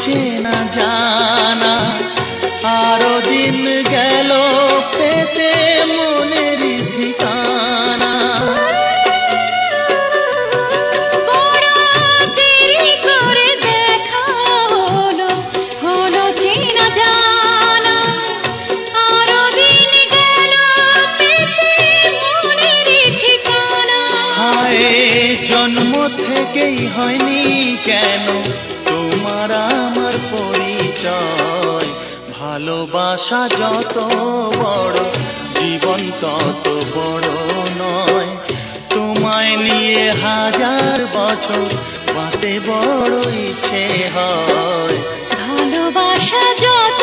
চেনা জানা। আরো দিন গেল পেতে মনের ঠিকানা। বড় দেরি করে দেখা হলো, হলো চেনা জানা। আরো দিন গেল পেতে মনের ঠিকানা। হায় জন্ম থেকেই হয়নি কেন তোমার আমার পরিচয়। ভালোবাসা যত বড় জীবন তত বড় নয়। তোমায় নিয়ে হাজার বছর বাঁচতে বড় ইচ্ছে হয়। ভালোবাসা যত